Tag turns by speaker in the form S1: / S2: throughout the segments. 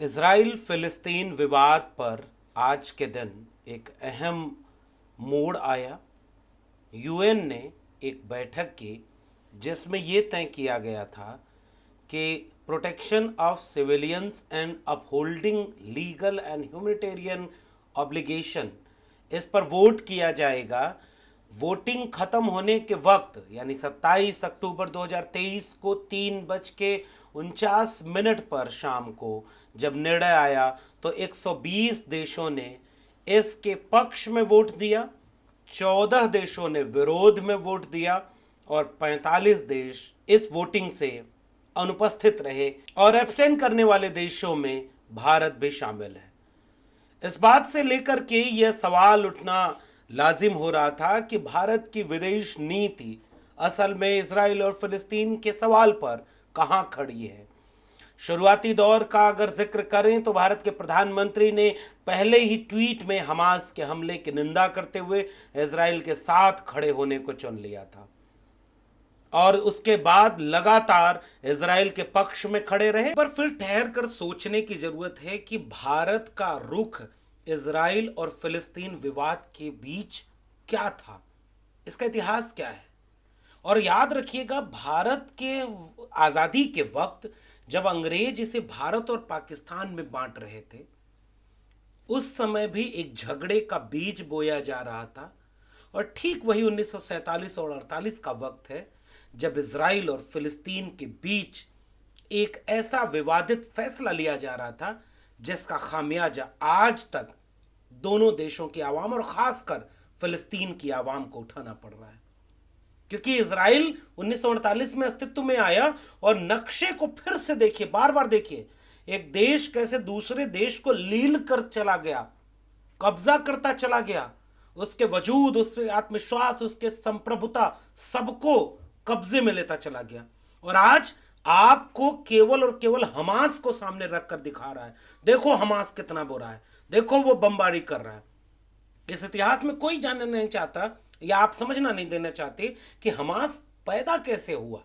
S1: Israel फ़िलिस्तीन विवाद पर आज के दिन एक अहम मोड़ आया। यूएन ने एक बैठक की जिसमें ये तय किया गया था कि protection of civilians and upholding legal and humanitarian obligation, इस पर वोट किया जाएगा। वोटिंग खत्म होने के वक्त यानी 27 अक्टूबर 2023 को 3:49 पर शाम को जब निर्णय आया तो 120 देशों ने इसके पक्ष में वोट दिया, 14 देशों ने विरोध में वोट दिया और 45 देश इस वोटिंग से अनुपस्थित रहे और एब्सटेन करने वाले देशों में भारत भी शामिल है। इस बात से लेकर के यह सवाल उठना लाजिम हो रहा था कि भारत की विदेश नीति असल में इजराइल और फिलिस्तीन के सवाल पर कहां खड़ी है। शुरुआती दौर का अगर जिक्र करें तो भारत के प्रधानमंत्री ने पहले ही ट्वीट में हमास के हमले की निंदा करते हुए इजराइल के साथ खड़े होने को चुन लिया था और उसके बाद लगातार इजराइल के पक्ष में खड़े रहे। पर फिर ठहर कर सोचने की जरूरत है कि भारत का रुख इजराइल और फिलिस्तीन विवाद के बीच क्या था, इसका इतिहास क्या है। और याद रखिएगा, भारत के आज़ादी के वक्त जब अंग्रेज इसे भारत और पाकिस्तान में बांट रहे थे, उस समय भी एक झगड़े का बीज बोया जा रहा था। और ठीक वही 1947 और 48 का वक्त है जब इजराइल और फिलिस्तीन के बीच एक ऐसा विवादित फैसला लिया जा रहा था जिसका खामियाजा आज तक दोनों देशों की आवाम और खासकर फिलिस्तीन की आवाम को उठाना पड़ रहा है। क्योंकि इजराइल 1948 में अस्तित्व में आया और नक्शे को फिर से देखिए, बार बार देखिए, एक देश कैसे दूसरे देश को लील कर चला गया, कब्जा करता चला गया, उसके वजूद, उसके आत्मविश्वास, उसके संप्रभुता सबको कब्जे में लेता चला गया। और आज आपको केवल और केवल हमास को सामने रखकर दिखा रहा है, देखो हमास कितना बुरा है, देखो वो बमबारी कर रहा है। इस इतिहास में कोई जानना नहीं चाहता या आप समझना नहीं देना चाहते कि हमास पैदा कैसे हुआ।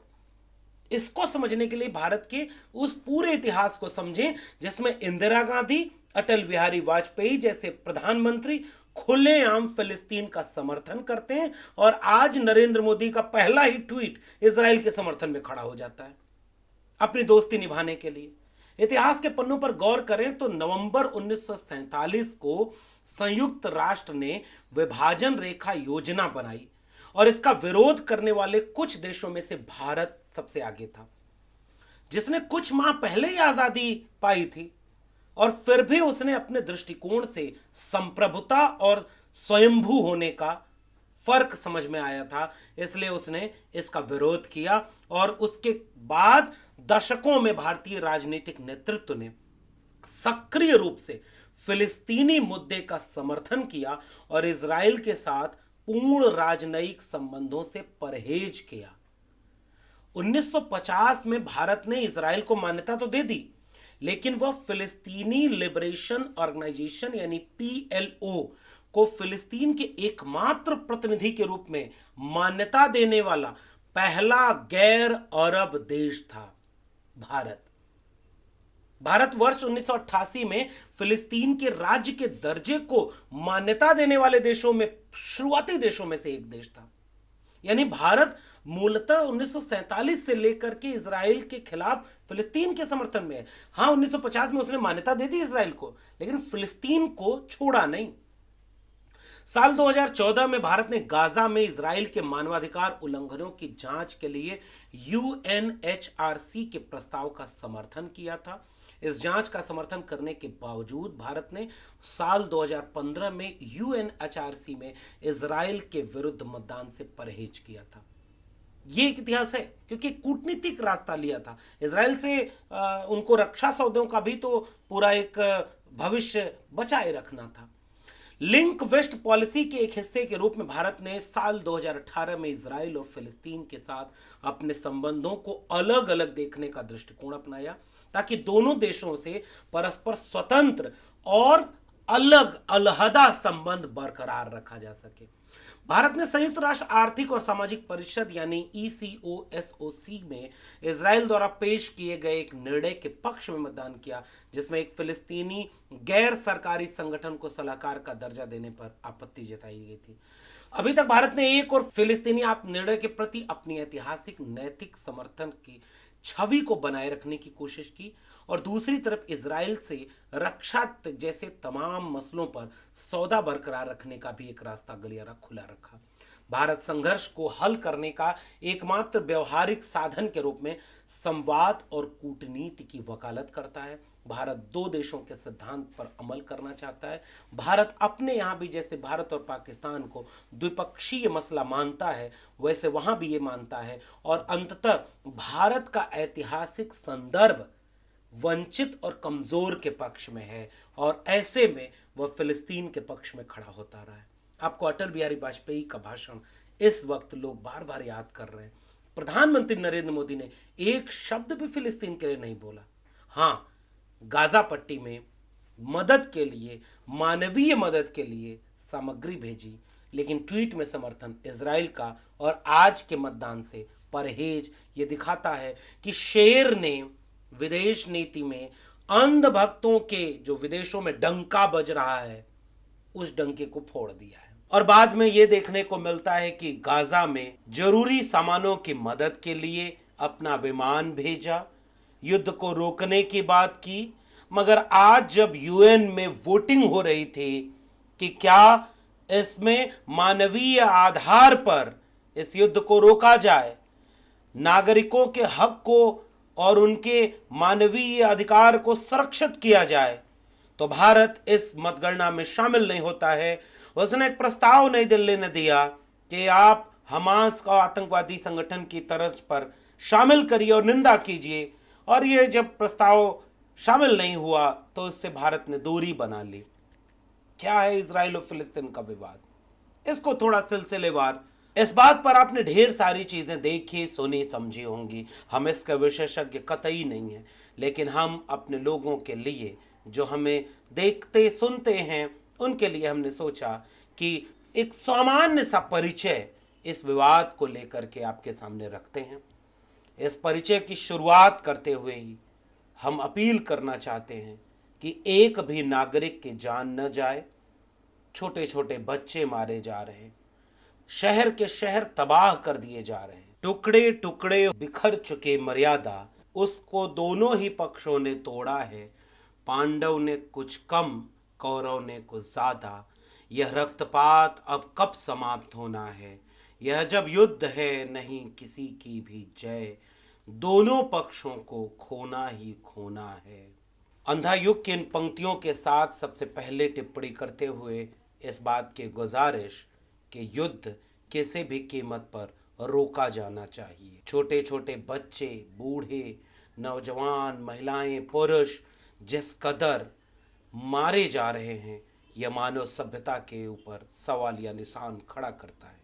S1: इसको समझने के लिए भारत के उस पूरे इतिहास को समझें जिसमें इंदिरा गांधी, अटल बिहारी वाजपेयी जैसे प्रधानमंत्री खुलेआम फिलिस्तीन का समर्थन करते हैं और आज नरेंद्र मोदी का पहला ही ट्वीट इजराइल के समर्थन में खड़ा हो जाता है अपनी दोस्ती निभाने के लिए। इतिहास के पन्नों पर गौर करें तो नवंबर 1947 को संयुक्त राष्ट्र ने विभाजन रेखा योजना बनाई और इसका विरोध करने वाले कुछ देशों में से भारत सबसे आगे था, जिसने कुछ माह पहले ही आजादी पाई थी और फिर भी उसने अपने दृष्टिकोण से संप्रभुता और स्वयंभू होने का फर्क समझ में आया था, इसलिए उसने इसका विरोध किया। और उसके बाद दशकों में भारतीय राजनीतिक नेतृत्व ने सक्रिय रूप से फिलिस्तीनी मुद्दे का समर्थन किया और इजराइल के साथ पूर्ण राजनयिक संबंधों से परहेज किया। 1950 में भारत ने इजराइल को मान्यता तो दे दी, लेकिन वह फिलिस्तीनी लिबरेशन ऑर्गेनाइजेशन यानी पीएलओ को फिलिस्तीन के एकमात्र प्रतिनिधि के रूप में मान्यता देने वाला पहला गैर अरब देश था भारत वर्ष 1988 में फिलिस्तीन के राज्य के दर्जे को मान्यता देने वाले देशों में शुरुआती देशों में से एक देश था। यानी भारत मूलतः 1947 से लेकर के इजराइल के खिलाफ फिलिस्तीन के समर्थन में है। हाँ, 1950 में उसने मान्यता दे दी इजराइल को, लेकिन फिलिस्तीन को छोड़ा नहीं। साल 2014 में भारत ने गाजा में इजराइल के मानवाधिकार उल्लंघनों की जांच के लिए यूएनएचआरसी के प्रस्ताव का समर्थन किया था। इस जांच का समर्थन करने के बावजूद भारत ने साल 2015 में यूएनएचआरसी में इजराइल के विरुद्ध मतदान से परहेज किया था। ये एक इतिहास है क्योंकि कूटनीतिक रास्ता लिया था इजराइल से। उनको रक्षा सौदों का भी तो पूरा एक भविष्य बचाए रखना था। लिंक वेस्ट पॉलिसी के एक हिस्से के रूप में भारत ने साल 2018 में इजराइल और फिलिस्तीन के साथ अपने संबंधों को अलग अलग देखने का दृष्टिकोण अपनाया ताकि दोनों देशों से परस्पर स्वतंत्र और अलग अलहदा संबंध बरकरार रखा जा सके। भारत ने संयुक्त राष्ट्र आर्थिक और सामाजिक परिषद यानी ECOSOC में इजराइल द्वारा पेश किए गए एक निर्णय के पक्ष में मतदान किया, जिसमें एक फिलिस्तीनी गैर सरकारी संगठन को सलाहकार का दर्जा देने पर आपत्ति जताई गई थी। अभी तक भारत ने एक और फिलिस्तीनी आप निर्णय के प्रति अपनी ऐतिहासिक नैतिक समर्थन की छवि को बनाए रखने की कोशिश की और दूसरी तरफ इजराइल से रक्षा जैसे तमाम मसलों पर सौदा बरकरार रखने का भी एक रास्ता गलियारा खुला रखा। भारत संघर्ष को हल करने का एकमात्र व्यवहारिक साधन के रूप में संवाद और कूटनीति की वकालत करता है। भारत दो देशों के सिद्धांत पर अमल करना चाहता है। भारत अपने यहाँ भी जैसे भारत और पाकिस्तान को द्विपक्षीय मसला मानता है, वैसे वहाँ भी ये मानता है और अंततः भारत का ऐतिहासिक संदर्भ वंचित और कमजोर के पक्ष में है और ऐसे में वह फिलिस्तीन के पक्ष में खड़ा होता रहा है। आपको अटल बिहारी वाजपेयी का भाषण इस वक्त लोग बार बार याद कर रहे हैं। प्रधानमंत्री नरेंद्र मोदी ने एक शब्द भी फिलिस्तीन के लिए नहीं बोला। हाँ, गाजा पट्टी में मदद के लिए, मानवीय मदद के लिए सामग्री भेजी, लेकिन ट्वीट में समर्थन इजराइल का और आज के मतदान से परहेज ये दिखाता है कि शेर ने विदेश नीति में अंधभक्तों के जो विदेशों में डंका बज रहा है उस डंके को फोड़ दिया है। और बाद में यह देखने को मिलता है कि गाजा में जरूरी सामानों की मदद के लिए अपना विमान भेजा, युद्ध को रोकने की बात की, मगर आज जब यूएन में वोटिंग हो रही थी कि क्या इसमें मानवीय आधार पर इस युद्ध को रोका जाए, नागरिकों के हक को और उनके मानवीय अधिकार को संरक्षित किया जाए, तो भारत इस मतगणना में शामिल नहीं होता है। उसने एक प्रस्ताव नई दिल्ली ने दिया कि आप हमास का आतंकवादी संगठन की तर्ज पर शामिल करिए और निंदा कीजिए, और ये जब प्रस्ताव शामिल नहीं हुआ तो इससे भारत ने दूरी बना ली। क्या है इजराइल और फिलिस्तीन का विवाद, इसको थोड़ा सिलसिलेवार, इस बात पर आपने ढेर सारी चीजें देखी, सुनी, समझी होंगी। हम इसके विशेषज्ञ कतई नहीं हैं, लेकिन हम अपने लोगों के लिए जो हमें देखते सुनते हैं उनके लिए हमने सोचा कि एक सामान्य सा परिचय इस विवाद को लेकर के आपके सामने रखते हैं। इस परिचय की शुरुआत करते हुए ही हम अपील करना चाहते हैं कि एक भी नागरिक की जान न जाए। छोटे छोटे बच्चे मारे जा रहे हैं, शहर के शहर तबाह कर दिए जा रहे हैं, टुकड़े टुकड़े बिखर चुके मर्यादा उसको दोनों ही पक्षों ने तोड़ा है। पांडव ने कुछ कम, कौरव ने कुछ ज्यादा। यह रक्तपात अब कब समाप्त होना है? यह जब युद्ध है, नहीं किसी की भी जय। दोनों पक्षों को खोना ही खोना है। अंधा युग की इन पंक्तियों के साथ सबसे पहले टिप्पणी करते हुए इस बात की गुजारिश कि युद्ध किसी भी कीमत पर रोका जाना चाहिए। छोटे छोटे बच्चे, बूढ़े, नौजवान, महिलाएं, पुरुष जिस कदर मारे जा रहे हैं, यह मानव सभ्यता के ऊपर सवाल या निशान खड़ा करता है।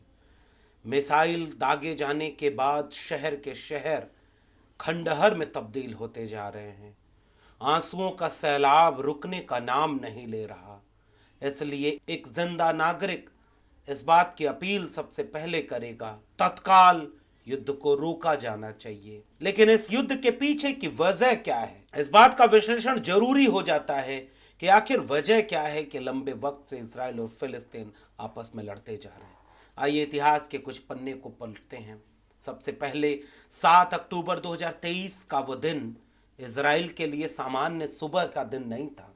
S1: मिसाइल दागे जाने के बाद शहर के शहर खंडहर में तब्दील होते जा रहे हैं। आंसुओं का सैलाब रुकने का नाम नहीं ले रहा। इसलिए एक जिंदा नागरिक इस बात की अपील सबसे पहले करेगा, तत्काल युद्ध को रोका जाना चाहिए। लेकिन इस युद्ध के पीछे की वजह क्या है, इस बात का विश्लेषण जरूरी हो जाता है कि आखिर वजह क्या है कि लंबे वक्त से इजराइल और फिलिस्तीन आपस में लड़ते जा रहे हैं। आइए इतिहास के कुछ पन्ने को पलटते हैं। सबसे पहले 7 अक्टूबर 2023 का वो दिन इजराइल के लिए सामान्य सुबह का दिन नहीं था।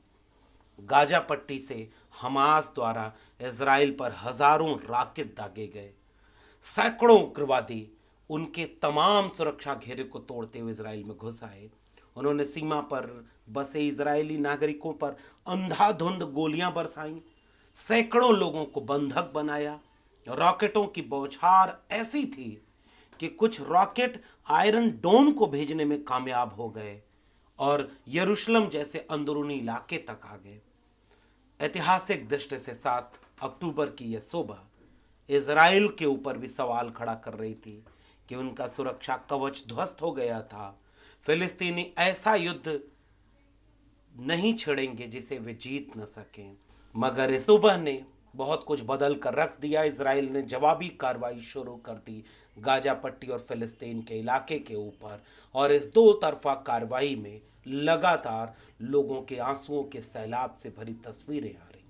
S1: गाजा पट्टी से हमास द्वारा इजराइल पर हजारों रॉकेट दागे गए। सैकड़ों उग्रवादी उनके तमाम सुरक्षा घेरे को तोड़ते हुए इजराइल में घुस आए। उन्होंने सीमा पर बसे इजरायली नागरिकों पर अंधाधुंध गोलियां बरसाईं, सैकड़ों लोगों को बंधक बनाया। रॉकेटों की बौछार ऐसी थी कि कुछ रॉकेट आयरन डोम को भेजने में कामयाब हो गए और यरूशलेम जैसे अंदरूनी इलाके तक आ गए। ऐतिहासिक दृष्टि से 7 अक्टूबर की यह सुबह इजराइल के ऊपर भी सवाल खड़ा कर रही थी कि उनका सुरक्षा कवच ध्वस्त हो गया था। फिलिस्तीनी ऐसा युद्ध नहीं छेड़ेंगे जिसे वे जीत न सकें। मगर इस सुबह ने बहुत कुछ बदल कर रख दिया। इजराइल ने जवाबी कार्रवाई शुरू कर दी गाजा पट्टी और फिलिस्तीन के इलाके के ऊपर, और इस दो तरफा कार्रवाई में लगातार लोगों के आंसुओं के सैलाब से भरी तस्वीरें आ रही हैं।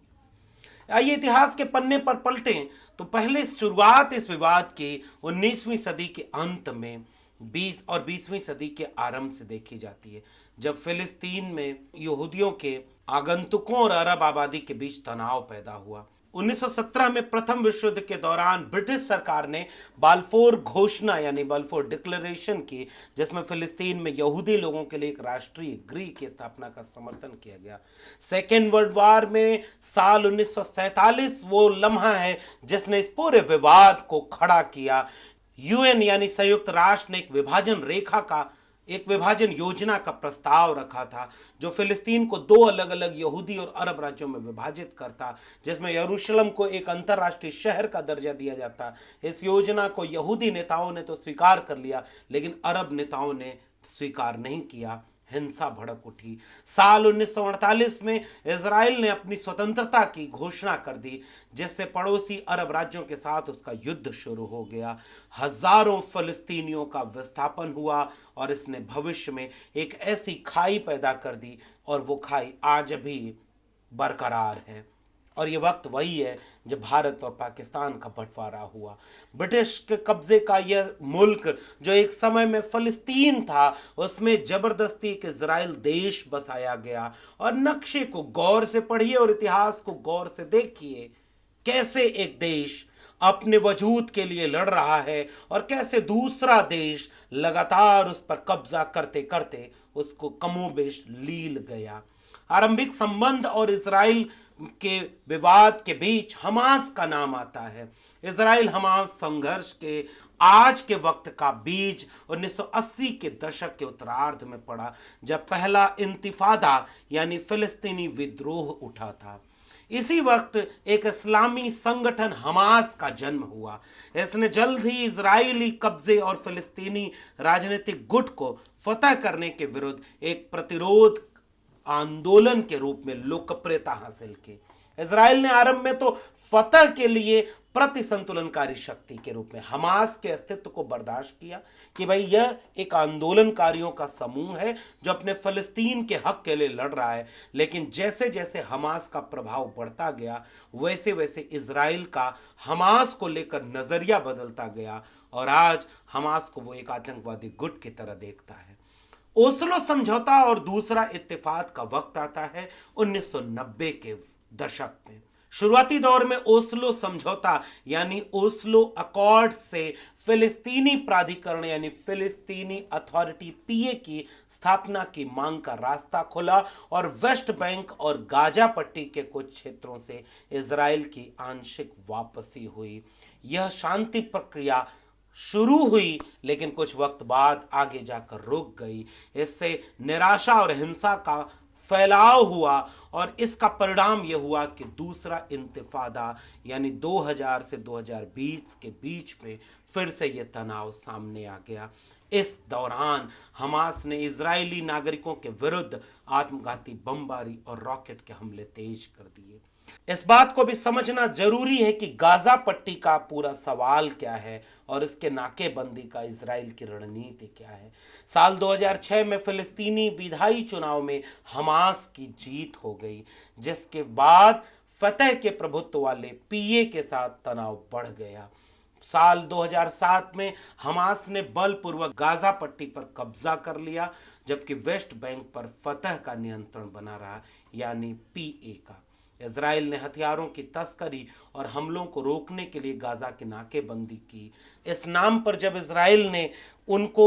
S1: आइए इतिहास के पन्ने पर पलटें तो पहले शुरुआत इस विवाद की 19वीं सदी के अंत में 20वीं सदी के आरंभ से देखी जाती है, जब फिलिस्तीन में यहूदियों के आगंतुकों और अरब आबादी के बीच तनाव पैदा हुआ। 1917 में प्रथम विश्व युद्ध के दौरान ब्रिटिश सरकार ने बाल्फोर घोषणा यानी बाल्फोर डिक्लेरेशन की, जिसमें फिलिस्तीन में यहूदी लोगों के लिए एक राष्ट्रीय गृह की स्थापना का समर्थन किया गया। सेकेंड वर्ल्ड वॉर में साल 1947 वो लम्हा है जिसने इस पूरे विवाद को खड़ा किया। यूएन यानी संयुक्त राष्ट्र ने एक विभाजन योजना का प्रस्ताव रखा था, जो फिलिस्तीन को दो अलग अलग यहूदी और अरब राज्यों में विभाजित करता, जिसमें यरूशलेम को एक अंतर्राष्ट्रीय शहर का दर्जा दिया जाता। इस योजना को यहूदी नेताओं ने तो स्वीकार कर लिया, लेकिन अरब नेताओं ने स्वीकार नहीं किया। हिंसा भड़क उठी। साल 1948 में इजराइल ने अपनी स्वतंत्रता की घोषणा कर दी, जिससे पड़ोसी अरब राज्यों के साथ उसका युद्ध शुरू हो गया। हजारों फलस्तीनियों का विस्थापन हुआ और इसने भविष्य में एक ऐसी खाई पैदा कर दी, और वो खाई आज भी बरकरार है। और ये वक्त वही है जब भारत और पाकिस्तान का बंटवारा हुआ। ब्रिटिश के कब्जे का यह मुल्क जो एक समय में फलस्तीन था, उसमें जबरदस्ती एक इजराइल देश बसाया गया। और नक्शे को गौर से पढ़िए और इतिहास को गौर से देखिए, कैसे एक देश अपने वजूद के लिए लड़ रहा है और कैसे दूसरा देश लगातार उस पर कब्जा करते करते उसको कमोबेश लील गया। आरंभिक संबंध और इजराइल के विवाद के बीच हमास का नाम आता है। इजराइल हमास संघर्ष के आज के वक्त का बीज 1980 के दशक के उत्तरार्ध में पड़ा, जब पहला इंतिफादा यानी फिलिस्तीनी विद्रोह उठा था। इसी वक्त एक इस्लामी संगठन हमास का जन्म हुआ। इसने जल्द ही इजरायली कब्जे और फिलिस्तीनी राजनीतिक गुट को फतह करने के विरुद्ध एक प्रतिरोध आंदोलन के रूप में लोकप्रियता हासिल की। इजराइल ने आरंभ में तो फतह के लिए प्रति संतुलनकारी शक्ति के रूप में हमास के अस्तित्व को बर्दाश्त किया कि भाई यह एक आंदोलनकारियों का समूह है जो अपने फलस्तीन के हक के लिए लड़ रहा है। लेकिन जैसे जैसे हमास का प्रभाव बढ़ता गया, वैसे वैसे इजराइल का हमास को लेकर नजरिया बदलता गया, और आज हमास को वो एक आतंकवादी गुट की तरह देखता है। ओस्लो समझौता और दूसरा इत्तेफाक का वक्त आता है 1990 के दशक में। शुरुआती दौर में ओस्लो समझौता यानी ओस्लो अकॉर्ड से फिलिस्तीनी प्राधिकरण यानी फिलिस्तीनी अथॉरिटी पीए की स्थापना की मांग का रास्ता खुला, और वेस्ट बैंक और गाजा पट्टी के कुछ क्षेत्रों से इजराइल की आंशिक वापसी हुई। यह शांति प्रक्रिया शुरू हुई, लेकिन कुछ वक्त बाद आगे जाकर रुक गई। इससे निराशा और हिंसा का फैलाव हुआ, और इसका परिणाम यह हुआ कि दूसरा इंतिफादा यानी 2000 से 2020 के बीच में फिर से यह तनाव सामने आ गया। इस दौरान हमास ने इजरायली नागरिकों के विरुद्ध आत्मघाती बमबारी और रॉकेट के हमले तेज कर दिए। इस बात को भी समझना जरूरी है कि गाजा पट्टी का पूरा सवाल क्या है और इसके नाकेबंदी का इजराइल की रणनीति क्या है। साल 2006 में फिलिस्तीनी विधायी चुनाव में हमास की जीत हो गई, जिसके बाद फतह के प्रभुत्व वाले पीए के साथ तनाव बढ़ गया। साल 2007 में हमास ने बलपूर्वक गाजा पट्टी पर कब्जा कर लिया, जबकि वेस्ट बैंक पर फतह का नियंत्रण बना रहा यानी पीए का। इजराइल ने हथियारों की तस्करी और हमलों को रोकने के लिए गाजा की नाकेबंदी की। इस नाम पर जब इजराइल ने उनको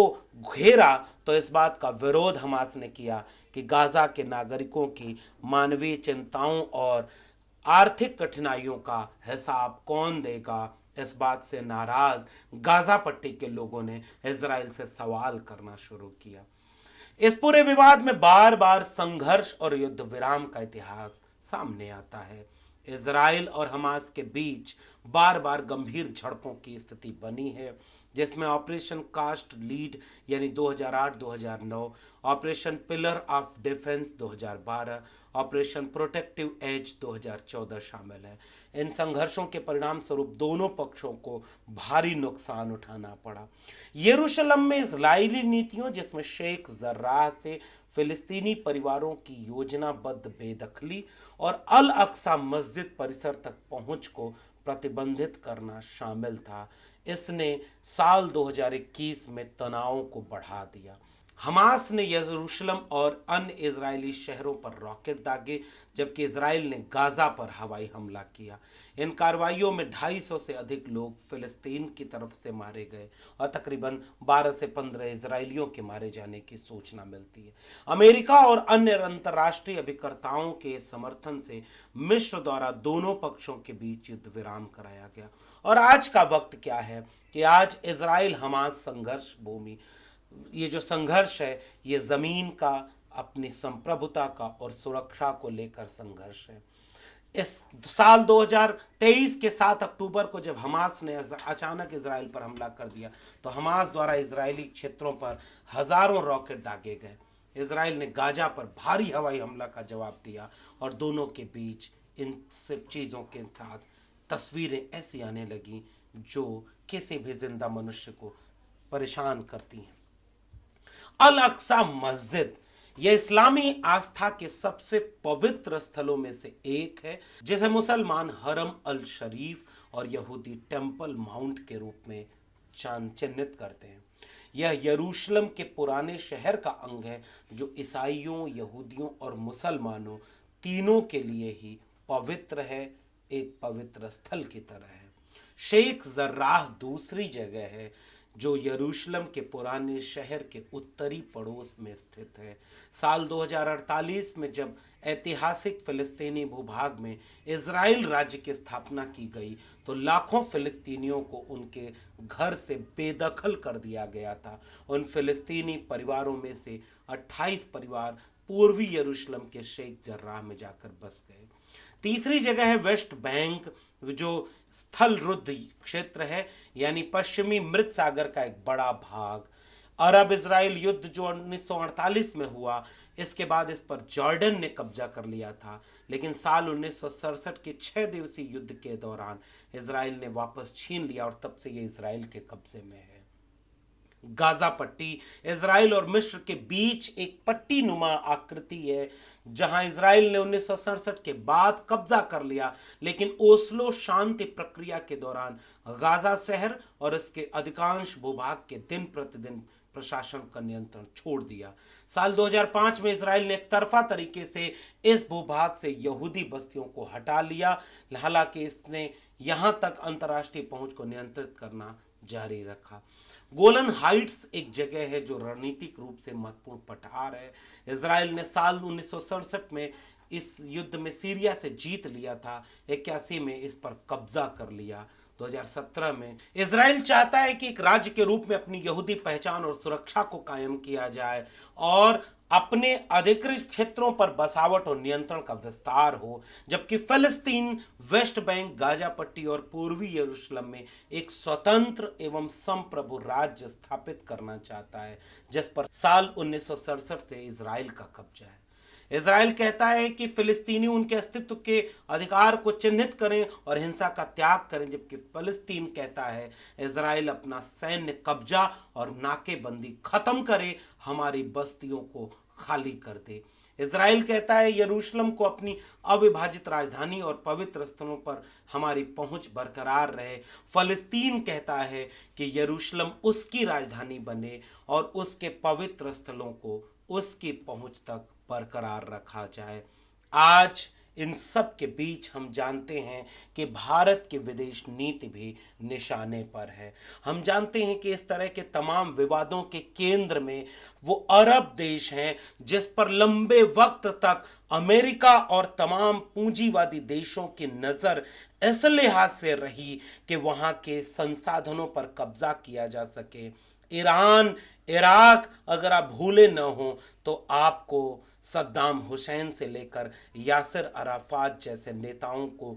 S1: घेरा तो इस बात का विरोध हमास ने किया कि गाजा के नागरिकों की मानवीय चिंताओं और आर्थिक कठिनाइयों का हिसाब कौन देगा। इस बात से नाराज गाजा पट्टी के लोगों ने इजराइल से सवाल करना शुरू किया। इस पूरे विवाद में बार बार संघर्ष और युद्ध विराम का इतिहास सामने आता है। इजराइल और हमास के बीच बार बार गंभीर झड़पों की स्थिति बनी है, जिसमें ऑपरेशन कास्ट लीड यानी 2008-2009 operation pillar of defence 2012, operation protective edge 2014 शामिल है। इन संघर्षों के परिणाम स्वरूप दोनों पक्षों को भारी नुकसान उठाना पड़ा। यरूशलेम में इजरायली नीतियों, जिसमें शेख जर्राह से फिलिस्तीनी परिवारों की योजनाबद्ध बेदखली और अल अक्सा मस्जिद परिसर तक पहुंच को प्रतिबंधित करना शामिल था, इसने साल 2021 में तनाव को बढ़ा दिया। हमास ने यरूशलेम और अन्य इजरायली शहरों पर रॉकेट दागे, जबकि इजराइल ने गाजा पर हवाई हमला किया। इन कार्रवाइयों में 250 से अधिक लोग फिलिस्तीन की तरफ से मारे गए और तकरीबन 12 से 15 इजरायलियों के मारे जाने की सूचना मिलती है। अमेरिका और अन्य अंतर्राष्ट्रीय अभिकर्ताओं के समर्थन से मिस्र द्वारा दोनों पक्षों के बीच युद्ध विराम कराया गया। और आज का वक्त क्या है कि आज इजराइल हमास संघर्ष भूमि, ये जो संघर्ष है, ये जमीन का, अपनी संप्रभुता का और सुरक्षा को लेकर संघर्ष है। इस साल 2023 के 7 अक्टूबर को जब हमास ने अचानक इजराइल पर हमला कर दिया, तो हमास द्वारा इजरायली क्षेत्रों पर हजारों रॉकेट दागे गए। इजराइल ने गाजा पर भारी हवाई हमला का जवाब दिया और दोनों के बीच इन सब चीज़ों के साथ तस्वीरें ऐसी आने लगी जो किसी भी जिंदा मनुष्य को परेशान करती हैं। अल अक्सा मस्जिद, यह इस्लामी आस्था के सबसे पवित्र स्थलों में से एक है, जिसे मुसलमान हरम अल शरीफ और यहूदी टेम्पल माउंट के रूप में चिन्हित करते हैं। यह यरूशलेम के पुराने शहर का अंग है, जो ईसाइयों, यहूदियों और मुसलमानों तीनों के लिए ही पवित्र है, एक पवित्र स्थल की तरह है। शेख जर्राह दूसरी जगह है जो यरूशलेम के पुराने शहर के उत्तरी पड़ोस में स्थित है। साल 2048 में जब ऐतिहासिक फिलिस्तीनी भूभाग में इजराइल राज्य की स्थापना की गई, तो लाखों फिलिस्तीनियों को उनके घर से बेदखल कर दिया गया था। उन फिलिस्तीनी परिवारों में से 28 परिवार पूर्वी यरूशलेम के शेख जर्राह में जाकर बस गए। तीसरी जगह है वेस्ट बैंक, जो स्थल रुद्ध क्षेत्र है, यानी पश्चिमी मृत सागर का एक बड़ा भाग। अरब इजराइल युद्ध जो 1948 में हुआ, इसके बाद इस पर जॉर्डन ने कब्जा कर लिया था, लेकिन साल 1967 के 6 दिवसीय युद्ध के दौरान इजराइल ने वापस छीन लिया और तब से ये इजराइल के कब्जे में है। गाजा पट्टी इजराइल और मिस्र के बीच एक पट्टी नुमा आकृति है, जहां इजराइल ने 1967 के बाद कब्जा कर लिया, लेकिन ओस्लो शांति प्रक्रिया के दौरान गाजा शहर और इसके अधिकांश भूभाग के दिन प्रतिदिन प्रशासन का नियंत्रण छोड़ दिया। साल 2005 में इजराइल ने एक तरफा तरीके से इस भूभाग से यहूदी बस्तियों को हटा लिया, हालांकि इसने यहां तक अंतर्राष्ट्रीय पहुंच को नियंत्रित करना जारी रखा। गोलन हाइट्स एक जगह है जो रणनीतिक रूप से महत्वपूर्ण पठार है। इजराइल ने साल 1967 में इस युद्ध में सीरिया से जीत लिया था, 81 में इस पर कब्जा कर लिया। 2017 में इजराइल चाहता है कि एक राज्य के रूप में अपनी यहूदी पहचान और सुरक्षा को कायम किया जाए और अपने अधिकृत क्षेत्रों पर बसावट और नियंत्रण का विस्तार हो, जबकि फिलिस्तीन वेस्ट बैंक, गाजा पट्टी और पूर्वी यरूशलेम में एक स्वतंत्र एवं संप्रभु राज्य स्थापित करना चाहता है, जिस पर साल 1967 से इजराइल का कब्जा है। इजराइल कहता है कि फिलिस्तीनी उनके अस्तित्व के अधिकार को चिन्हित करें और हिंसा का त्याग करें, जबकि फिलिस्तीन कहता है इजराइल अपना सैन्य कब्जा और नाकेबंदी खत्म करे, हमारी बस्तियों को खाली कर दे। इजराइल कहता है यरूशलेम को अपनी अविभाजित राजधानी और पवित्र स्थलों पर हमारी पहुंच बरकरार रहे। फिलिस्तीन कहता है कि यरूशलेम उसकी राजधानी बने और उसके पवित्र स्थलों को उसकी पहुंच तक बरकरार रखा जाए। आज इन सब के बीच हम जानते हैं कि भारत की विदेश नीति भी निशाने पर है। हम जानते हैं कि इस तरह के तमाम विवादों के केंद्र में वो अरब देश हैं, जिस पर लंबे वक्त तक अमेरिका और तमाम पूंजीवादी देशों की नज़र इस लिहाज से रही कि वहाँ के संसाधनों पर कब्जा किया जा सके। ईरान, इराक, अगर आप भूले न हो तो आपको सद्दाम हुसैन से लेकर यासिर अराफात जैसे नेताओं को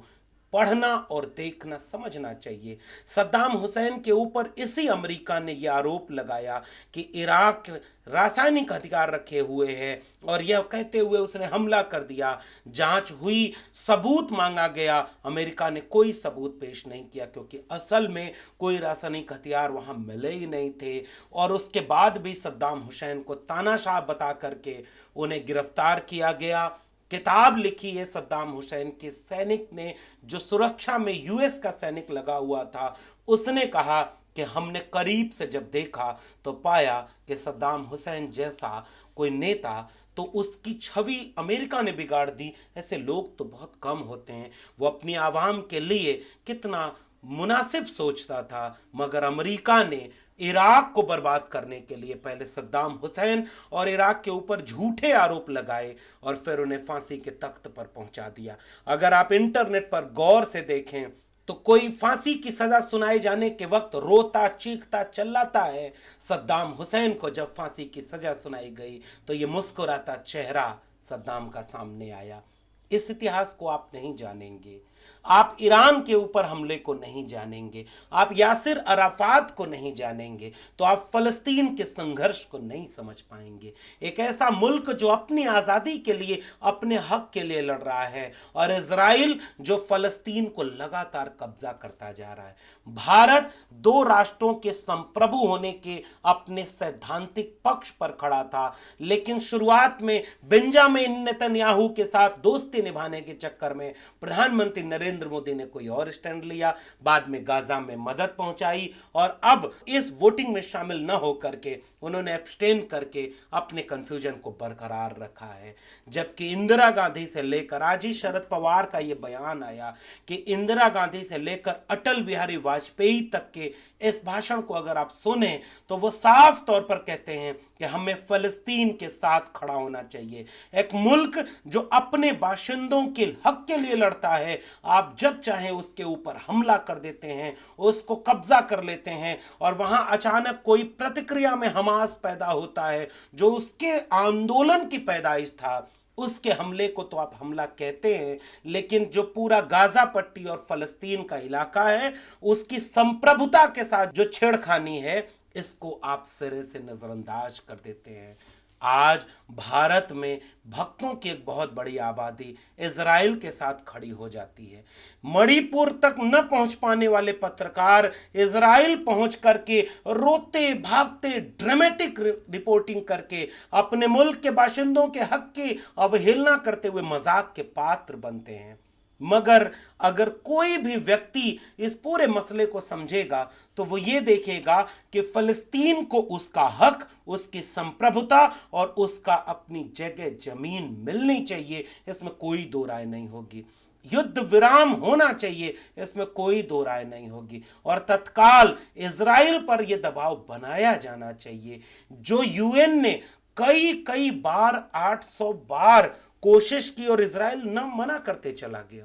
S1: पढ़ना और देखना समझना चाहिए। सद्दाम हुसैन के ऊपर इसी अमेरिका ने यह आरोप लगाया कि इराक रासायनिक हथियार रखे हुए है और यह कहते हुए उसने हमला कर दिया। जांच हुई, सबूत मांगा गया, अमेरिका ने कोई सबूत पेश नहीं किया क्योंकि असल में कोई रासायनिक हथियार वहां मिले ही नहीं थे। और उसके बाद भी सद्दाम हुसैन को तानाशाह बता करके उन्हें गिरफ्तार किया गया। किताब लिखी है सद्दाम हुसैन के सैनिक ने, जो सुरक्षा में यूएस का सैनिक लगा हुआ था, उसने कहा कि हमने करीब से जब देखा तो पाया कि सद्दाम हुसैन जैसा कोई नेता, तो उसकी छवि अमेरिका ने बिगाड़ दी। ऐसे लोग तो बहुत कम होते हैं। वो अपनी आवाम के लिए कितना मुनासिब सोचता था, मगर अमेरिका ने इराक को बर्बाद करने के लिए पहले सद्दाम हुसैन और इराक के ऊपर झूठे आरोप लगाए और फिर उन्हें फांसी के तख्त पर पहुंचा दिया। अगर आप इंटरनेट पर गौर से देखें तो कोई फांसी की सजा सुनाए जाने के वक्त रोता चीखता चिल्लाता है। सद्दाम हुसैन को जब फांसी की सजा सुनाई गई तो ये मुस्कुराता चेहरा सद्दाम का सामने आया। इस इतिहास को आप नहीं जानेंगे, आप ईरान के ऊपर हमले को नहीं जानेंगे, आप यासिर अराफात को नहीं जानेंगे, तो आप फलस्तीन के संघर्ष को नहीं समझ पाएंगे। एक ऐसा मुल्क जो अपनी आज़ादी के लिए, अपने हक के लिए लड़ रहा है, और इजराइल जो फलस्तीन को लगातार कब्जा करता जा रहा है। भारत दो राष्ट्रों के संप्रभु होने के अपने सैद्धांतिक पक्ष पर खड़ा था, लेकिन शुरुआत में बेंजामिन नेतन्याहू के साथ दोस्ती निभाने के चक्कर में प्रधानमंत्री नरेंद्र मोदी ने कोई और स्टैंड लिया, बाद में गाजा में मदद पहुंचाई, और अब इस वोटिंग में शामिल न होकर के उन्होंने एब्सटेन करके अपने कंफ्यूजन को बरकरार रखा है। जबकि इंदिरा गांधी से लेकर आज ही शरद पवार का यह बयान आया कि इंदिरा गांधी से लेकर अटल बिहारी वाजपेयी तक के इस भाषण को अगर आप सुने तो वो साफ तौर पर कहते हैं कि हमें फलस्तीन के साथ खड़ा होना चाहिए। एक मुल्क जो अपने बाशिंदों के हक के लिए लड़ता है, आप जब चाहे उसके ऊपर हमला कर देते हैं, उसको कब्जा कर लेते हैं, और वहां अचानक कोई प्रतिक्रिया में हमास पैदा होता है जो उसके आंदोलन की पैदाइश था, उसके हमले को तो आप हमला कहते हैं, लेकिन जो पूरा गाजा पट्टी और फलस्तीन का इलाका है उसकी संप्रभुता के साथ जो छेड़खानी है, इसको आप सिरे से नजरअंदाज कर देते हैं। आज भारत में भक्तों की एक बहुत बड़ी आबादी इजराइल के साथ खड़ी हो जाती है। मणिपुर तक न पहुंच पाने वाले पत्रकार इजराइल पहुंच करके रोते भागते ड्रामेटिक रिपोर्टिंग करके अपने मुल्क के बाशिंदों के हक की अवहेलना करते हुए मजाक के पात्र बनते हैं। मगर अगर कोई भी व्यक्ति इस पूरे मसले को समझेगा तो वो ये देखेगा कि फलस्तीन को उसका हक, उसकी संप्रभुता और उसका अपनी जगह जमीन मिलनी चाहिए, इसमें कोई दो राय नहीं होगी। युद्ध विराम होना चाहिए, इसमें कोई दो राय नहीं होगी, और तत्काल इजराइल पर यह दबाव बनाया जाना चाहिए। जो यूएन ने कई कई बार 800 बार कोशिश की और इजराइल न मना करते चला गया।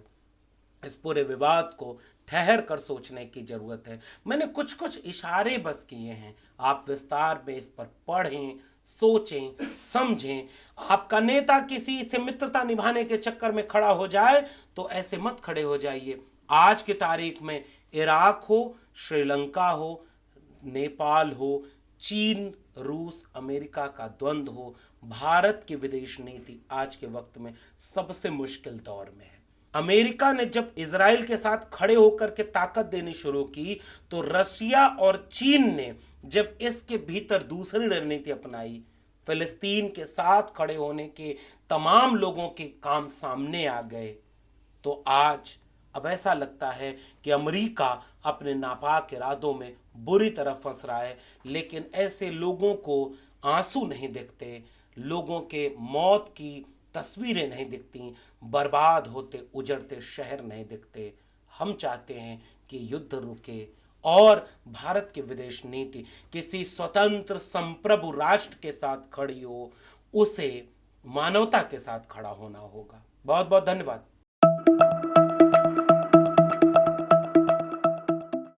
S1: इस पूरे विवाद को ठहर कर सोचने की जरूरत है। मैंने कुछ कुछ इशारे बस किए हैं, आप विस्तार में इस पर पढ़ें, सोचें, समझें। आपका नेता किसी से मित्रता निभाने के चक्कर में खड़ा हो जाए तो ऐसे मत खड़े हो जाइए। आज की तारीख में इराक हो, श्रीलंका हो, नेपाल हो, चीन, रूस, अमेरिका का द्वंद्व हो, भारत की विदेश नीति आज के वक्त में सबसे मुश्किल दौर में है। अमेरिका ने जब इजराइल के साथ खड़े होकर के ताकत देनी शुरू की, तो रशिया और चीन ने जब इसके भीतर दूसरी रणनीति अपनाई, फिलिस्तीन के साथ खड़े होने के तमाम लोगों के काम सामने आ गए, तो आज अब ऐसा लगता है कि अमेरिका अपने नापाक इरादों में बुरी तरह फंस रहा है। लेकिन ऐसे लोगों को आंसू नहीं दिखते, लोगों के मौत की तस्वीरें नहीं दिखती, बर्बाद होते उजड़ते शहर नहीं दिखते। हम चाहते हैं कि युद्ध रुके और भारत की विदेश नीति किसी स्वतंत्र संप्रभु राष्ट्र के साथ खड़ी हो, उसे मानवता के साथ खड़ा होना होगा। बहुत बहुत धन्यवाद।